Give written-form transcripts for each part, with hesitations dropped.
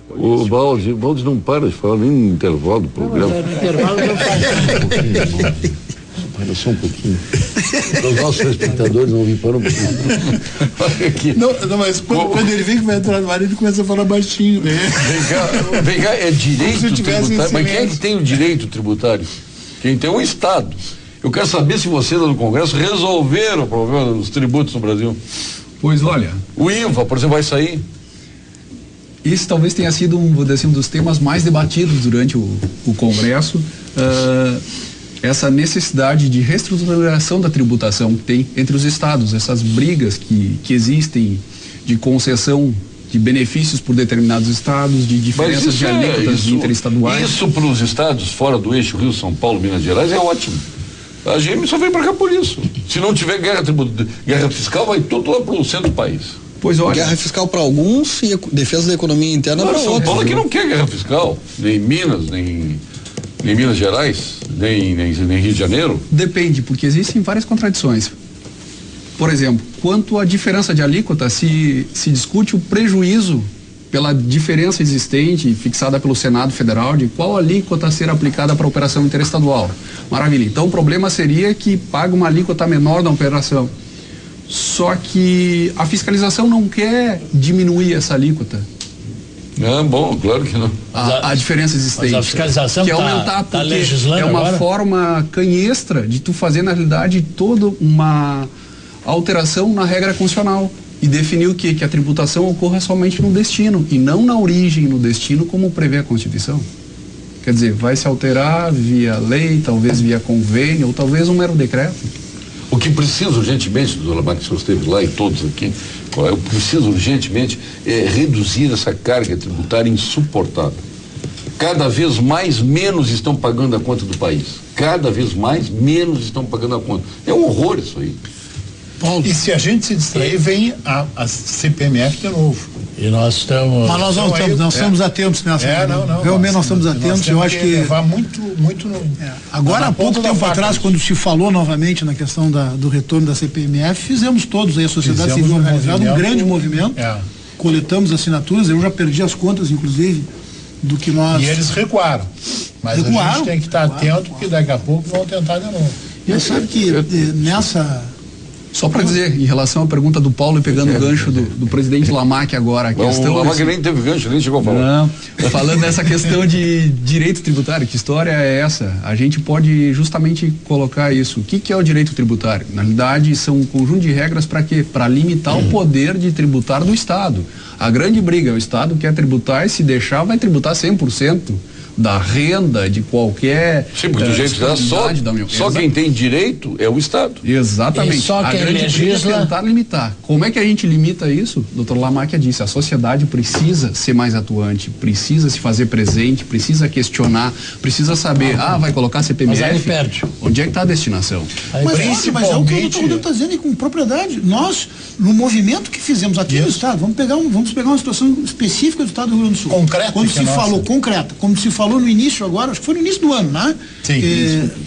O Baldi não para de falar nem no intervalo do programa. No intervalo eu faço. Para só um pouquinho. Os nossos espectadores não me param um pouquinho. Olha aqui. Não, mas quando ele vem que vai entrar no ar, ele começa a falar baixinho, né? Vem cá, é direito tributário. Mas quem é que tem o direito tributário? Quem tem o Estado. Eu quero saber se vocês lá no Congresso resolveram o problema dos tributos no Brasil. Pois olha. O IVA, por exemplo, vai sair. Esse talvez tenha sido um dos temas mais debatidos durante o Congresso. Essa necessidade de reestruturação da tributação que tem entre os estados, essas brigas que existem de concessão de benefícios por determinados estados, de diferenças de alíquotas interestaduais. Isso para os estados fora do eixo Rio, São Paulo, Minas Gerais é ótimo. A GM só vem para cá por isso. Se não tiver guerra fiscal, vai tudo lá para o centro do país. Pois olha. Guerra fiscal para alguns e defesa da economia interna para outros. São Paulo que não quer guerra fiscal, nem Minas, nem Minas Gerais, nem Rio de Janeiro. Depende, porque existem várias contradições. Por exemplo, quanto à diferença de alíquota, se discute o prejuízo pela diferença existente, fixada pelo Senado Federal, de qual alíquota a ser aplicada para a operação interestadual. Maravilha. Então o problema seria que paga uma alíquota menor da operação. Só que a fiscalização não quer diminuir essa alíquota. Bom, claro que não. A diferença existente. Mas a fiscalização que aumentar tá legislando é uma agora? Forma canhestra de tu fazer, na realidade, toda uma alteração na regra constitucional e definir o quê? Que a tributação ocorra somente no destino e não na origem, no destino, como prevê a Constituição. Quer dizer, vai se alterar via lei, talvez via convênio ou talvez um mero decreto. O que precisa urgentemente, doutor Lamarck, que o senhor esteve lá e todos aqui, o que precisa urgentemente é reduzir essa carga tributária insuportável. Cada vez mais menos estão pagando a conta do país. Cada vez mais menos estão pagando a conta. É um horror isso aí. Paulo. E se a gente se distrair, vem a CPMF de novo. E nós estamos. Mas nós estamos atentos nessa. Realmente nós estamos atentos. Eu acho que levar muito no. Agora, há pouco tempo atrás, quando se falou novamente na questão do retorno da CPMF, fizemos todos aí, a sociedade civil organizada, um grande movimento. Coletamos assinaturas, eu já perdi as contas, inclusive, do que nós. E eles recuaram. Mas a gente tem que estar atento, porque daqui a pouco vão tentar de novo. E sabe que nessa. Só para dizer, em relação à pergunta do Paulo e pegando o gancho do presidente Lamarck agora, a questão... O Lamarck nem teve gancho, nem chegou a falar. Não, falando dessa questão de direito tributário, que história é essa? A gente pode justamente colocar isso. O que é o direito tributário? Na realidade, são um conjunto de regras para quê? Para limitar o poder de tributar do Estado. A grande briga é o Estado quer tributar e se deixar vai tributar 100%. Da renda, de qualquer... Sim, porque do jeito que dá, só quem tem direito é o Estado. Exatamente. E só quem legisla... é tentar limitar. Como é que a gente limita isso? O doutor Lamarck disse, a sociedade precisa ser mais atuante, precisa se fazer presente, precisa questionar, precisa saber, vai colocar CPMF, mas aí perde. Onde é que está a destinação? Mas é o que o doutor Rodrigo está dizendo e com propriedade. Nós, no movimento que fizemos aqui no Estado, vamos pegar uma situação específica do Estado do Rio Grande do Sul. Concreta. Quando se falou, quando se falou no início agora, acho que foi no início do ano, né? Sim.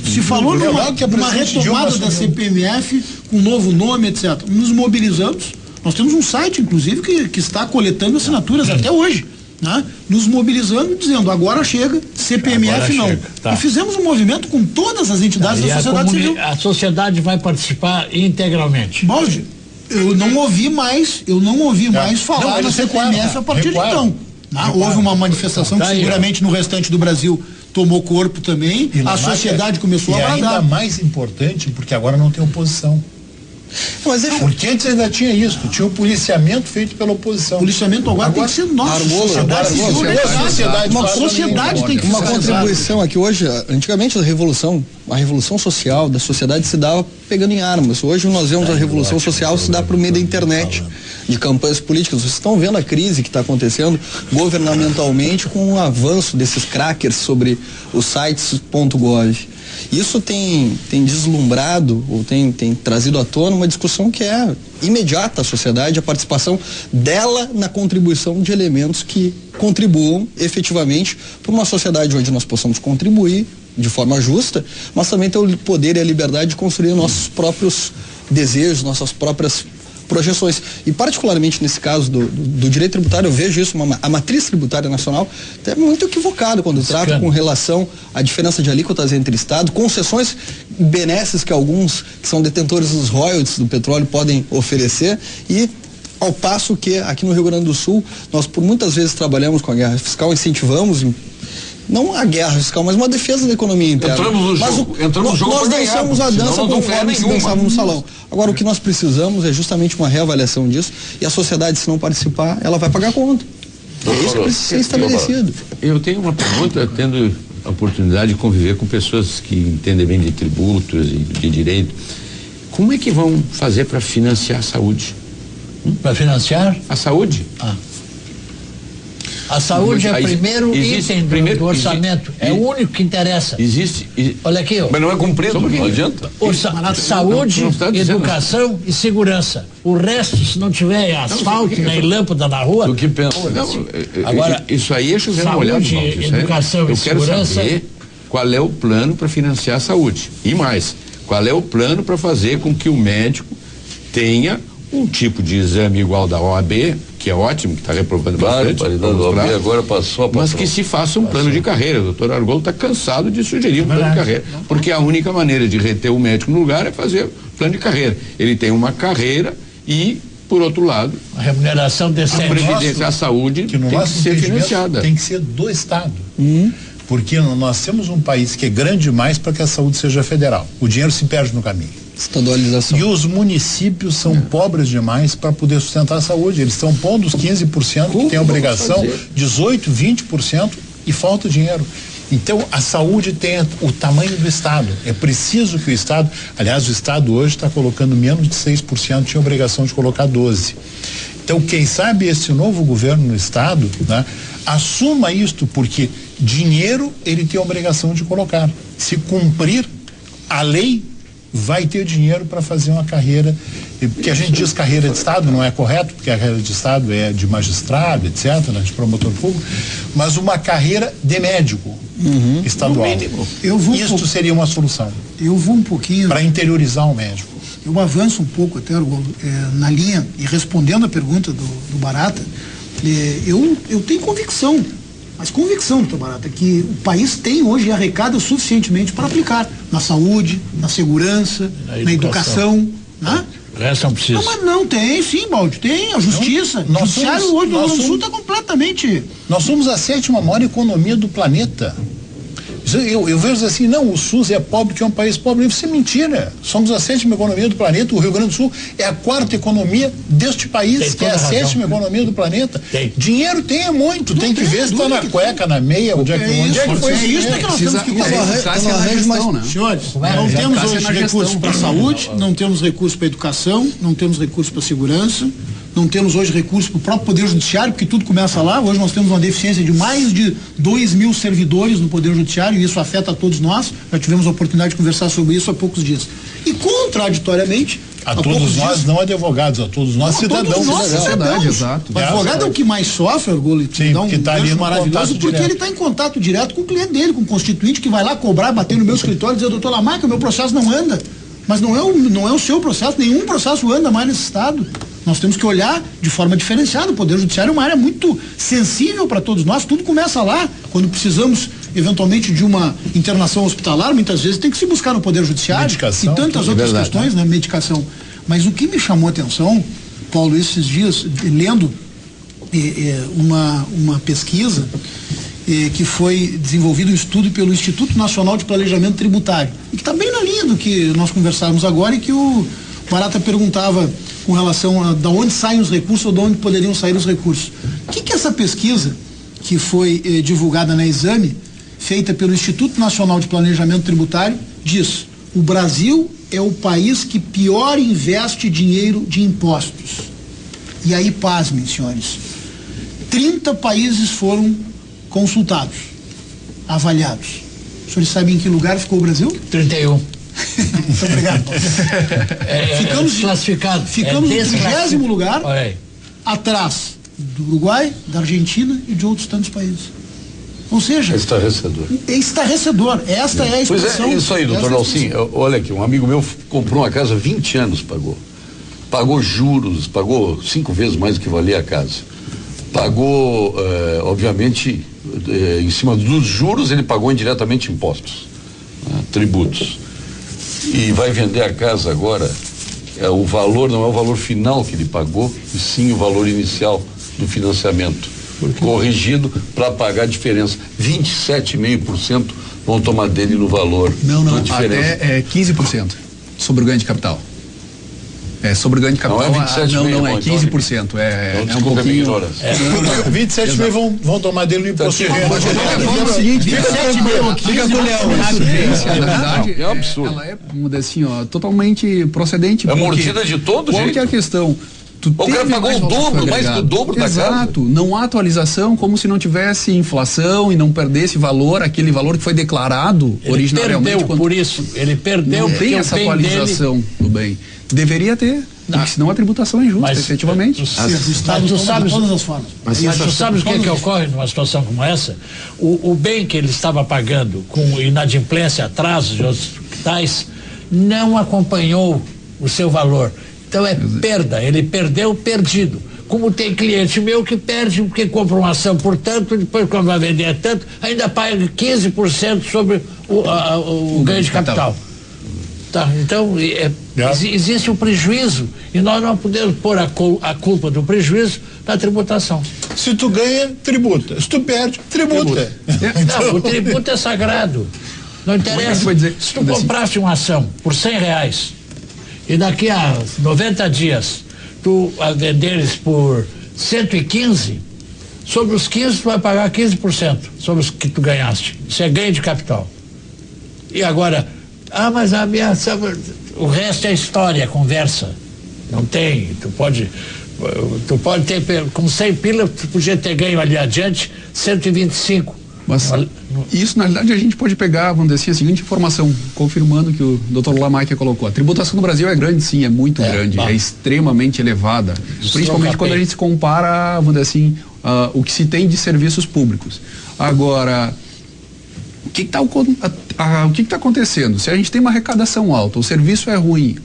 Se falou numa retomada da CPMF, com um novo nome, etc. Nos mobilizamos, nós temos um site, inclusive, que está coletando assinaturas até hoje, né? Nos mobilizando, dizendo, agora chega, CPMF agora não. Chega, tá. E fizemos um movimento com todas as entidades da sociedade civil. A sociedade vai participar integralmente. Baldi, eu não ouvi mais falar da CPMF a partir de então. Houve uma manifestação que seguramente no restante do Brasil tomou corpo também, a sociedade começou a bradar. Ainda mais importante, porque agora não tem oposição. Porque antes ainda tinha isso, tinha o policiamento feito pela oposição. O policiamento agora tem que ser nosso. Uma sociedade tem que ser. Uma contribuição aqui hoje, antigamente a revolução social da sociedade se dava pegando em armas. Hoje nós vemos a revolução social se dar por meio da internet, de campanhas políticas. Vocês estão vendo a crise que está acontecendo governamentalmente com o avanço desses crackers sobre os sites.gov. Isso tem deslumbrado ou tem trazido à tona uma discussão que é imediata à sociedade, a participação dela na contribuição de elementos que contribuam efetivamente para uma sociedade onde nós possamos contribuir de forma justa, mas também ter o poder e a liberdade de construir nossos próprios desejos, nossas próprias projeções. E particularmente nesse caso do direito tributário, eu vejo isso, a matriz tributária nacional é muito equivocada quando trata com relação à diferença de alíquotas entre estados, concessões benesses que alguns que são detentores dos royalties do petróleo podem oferecer, e ao passo que aqui no Rio Grande do Sul nós por muitas vezes trabalhamos com a guerra fiscal, incentivamos não a guerra fiscal, mas uma defesa da economia interna. Entramos no jogo nós dançamos a dança conforme se dançava no salão. Agora, o que nós precisamos é justamente uma reavaliação disso, e a sociedade, se não participar, ela vai pagar conta. Isso precisa ser estabelecido. Eu tenho uma pergunta, tendo a oportunidade de conviver com pessoas que entendem bem de tributos e de direito. Como é que vão fazer para financiar a saúde? Para financiar? A saúde? A saúde é o primeiro item do orçamento. É o único que interessa. Olha aqui. Mas não é cumprido, não adianta. Saúde, educação e segurança. O resto, se não tiver asfalto, nem lâmpada na rua. O que pensa? Agora, isso aí é chover molhado. Saúde, educação e segurança. Eu quero saber qual é o plano para financiar a saúde. E mais, qual é o plano para fazer com que o médico tenha um tipo de exame igual da OAB, que é ótimo, que está reprovando bastante. Agora passou a mas que se faça um plano de carreira. O doutor Argolo está cansado de sugerir um plano de carreira, porque a única maneira de reter o médico no lugar é fazer plano de carreira. Ele tem uma carreira e, por outro lado, a remuneração decente. A previdência, a saúde que no tem que ser financiada. Tem que ser do Estado. Porque nós temos um país que é grande demais para que a saúde seja federal. O dinheiro se perde no caminho. Estadualização. E os municípios são pobres demais para poder sustentar a saúde. Eles estão pondo os 15% que tem a obrigação, 18%, 20%, e falta dinheiro. Então, a saúde tem o tamanho do Estado. É preciso que o Estado, aliás, o Estado hoje está colocando menos de 6%, tinha obrigação de colocar 12%. Então, quem sabe esse novo governo no Estado, né, assuma isto, porque dinheiro ele tem a obrigação de colocar. Se cumprir a lei, vai ter dinheiro para fazer uma carreira, porque a gente diz carreira de Estado, não é correto, porque a carreira de Estado é de magistrado, etc., né, de promotor público, mas uma carreira de médico estadual. Isto seria uma solução. Eu vou um pouquinho para interiorizar o médico. Eu avanço um pouco até na linha, e respondendo a pergunta do Barata, eu tenho convicção, mas convicção, doutor Barata, que o país tem hoje arrecada suficientemente para aplicar na saúde, na segurança, na educação, né? O resto não precisa. Não, mas não tem, sim, Baldi, tem a justiça. O judiciário hoje do Rio Grande do Sul está completamente. Nós somos a 7ª maior economia do planeta. Eu vejo assim, não, o SUS é pobre, que é um país pobre. Isso é mentira. Somos a 7ª economia do planeta. O Rio Grande do Sul é a 4ª economia deste país, que é a 7ª economia do planeta. Dinheiro tem muito. Não tem que ver se está na cueca, na meia, onde é que foi isso que nós temos que fazer. Senhores, não temos hoje recursos para a saúde, não temos recursos para a educação, não temos recursos para a segurança, não temos hoje recursos para o próprio Poder Judiciário, porque tudo começa lá. Hoje nós temos uma deficiência de mais de 2.000 servidores no Poder Judiciário, e isso afeta a todos nós. Já tivemos a oportunidade de conversar sobre isso há poucos dias. E, contraditoriamente, a todos nós, não advogados, a todos nós cidadãos. Exato. O advogado é o que mais sofre, Orgulho. Sim, porque está ali no maravilhoso, porque ele está em contato direto com o cliente dele, com o constituinte, que vai lá cobrar, bater no meu escritório e dizer: doutor Lamarca, o meu processo não anda. Mas não é o seu processo, nenhum processo anda mais nesse estado. Nós temos que olhar de forma diferenciada. O Poder Judiciário é uma área muito sensível para todos nós. Tudo começa lá. Quando precisamos, eventualmente, de uma internação hospitalar, muitas vezes tem que se buscar no Poder Judiciário. Medicação, e tantas outras questões, né? Medicação. Mas o que me chamou a atenção, Paulo, esses dias, lendo uma pesquisa que foi desenvolvido um estudo pelo Instituto Nacional de Planejamento Tributário, e que está bem na linha do que nós conversávamos agora, e que o Barata perguntava com relação a de onde saem os recursos ou de onde poderiam sair os recursos. O que essa pesquisa, que foi divulgada na Exame, feita pelo Instituto Nacional de Planejamento Tributário, diz: o Brasil é o país que pior investe dinheiro de impostos. E aí, pasmem, senhores, 30 países foram consultados, avaliados. Os senhores sabem em que lugar ficou o Brasil? 31. Muito obrigado. Ficamos classificado. Ficamos no 30º lugar, atrás do Uruguai, da Argentina e de outros tantos países. Ou seja, é estarrecedor. É estarrecedor. Esta é a expressão. Pois é, isso aí, doutor Nelson. Olha aqui, um amigo meu comprou uma casa, 20 anos pagou. pagou juros, pagou 5 vezes mais do que valia a casa. Pagou, obviamente, em cima dos juros, ele pagou indiretamente impostos, né, tributos. E vai vender a casa agora, o valor não é o valor final que ele pagou, e sim o valor inicial do financiamento, corrigido para pagar a diferença. 27,5% vão tomar dele no valor. Não, até 15% sobre o ganho de capital. Sobre o ganho de capital. Não é 27,5%. Não, é 15%. É um pouquinho. 27,5% vão tomar dele no imposto de renda. É o seguinte, fica com o Léo. Na verdade, é um absurdo. Ela é, vamos dizer assim, totalmente procedente. É mordida de todo jeito. Qual que é a questão? O cara pagou o dobro, mais do dobro da casa. Exato, não há atualização, como se não tivesse inflação e não perdesse valor, aquele valor que foi declarado originariamente. Por isso, ele perdeu. Não tem essa atualização do bem. Deveria ter, porque senão a tributação é injusta, efetivamente. Tu sabes o que ocorre numa situação como essa? O bem que ele estava pagando com inadimplência, atrasos e outros tais, não acompanhou o seu valor. Então é perda, ele perdeu perdido. Como tem cliente meu que perde porque compra uma ação por tanto, depois quando vai vender tanto, ainda paga 15% sobre o ganho de capital. Tá, então existe um prejuízo e nós não podemos pôr a culpa do prejuízo na tributação. Se tu ganha, tributa. Se tu perde, tributa. Não, o tributo é sagrado. Não interessa. Se tu compraste uma ação por R$100 e daqui a 90 dias tu a venderes por 115, sobre os 15 tu vai pagar 15% sobre os que tu ganhaste. Isso é ganho de capital. E agora, mas a minha ação, o resto é história, é conversa. Não tem, tu pode ter, com 100 pila, tu podia ter ganho ali adiante 125. Mas isso, na realidade, a gente pode pegar, vamos dizer assim, a seguinte informação, confirmando que o Dr. Lamarck colocou. A tributação no Brasil é grande, sim, é muito grande, é extremamente elevada, principalmente quando a gente se compara, vamos dizer assim, o que se tem de serviços públicos. Agora, o que está acontecendo? Se a gente tem uma arrecadação alta, o serviço é ruim,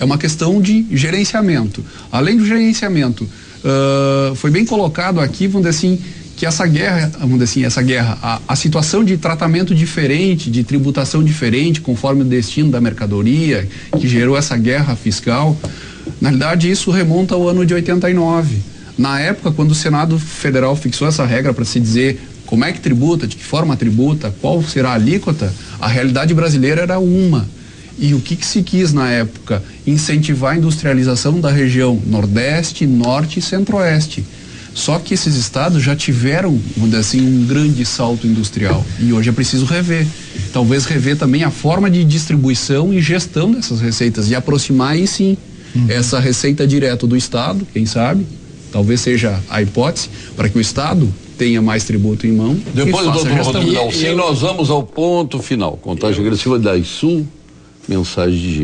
é uma questão de gerenciamento. Além do gerenciamento, foi bem colocado aqui, vamos dizer assim, que essa guerra, a situação de tratamento diferente, de tributação diferente, conforme o destino da mercadoria, que gerou essa guerra fiscal, na realidade isso remonta ao ano de 89. Na época, quando o Senado Federal fixou essa regra para se dizer como é que tributa, de que forma tributa, qual será a alíquota, a realidade brasileira era uma. E o que se quis na época? Incentivar a industrialização da região Nordeste, Norte e Centro-Oeste. Só que esses estados já tiveram, vamos dizer assim, um grande salto industrial. E hoje é preciso rever. Talvez rever também a forma de distribuição e gestão dessas receitas. E aproximar aí sim essa receita direto do Estado, quem sabe, talvez seja a hipótese, para que o Estado tenha mais tributo em mão. Depois do doutor Rodrigo Dalcin, nós vamos ao ponto final. Contagem agressiva da Sul, mensagem de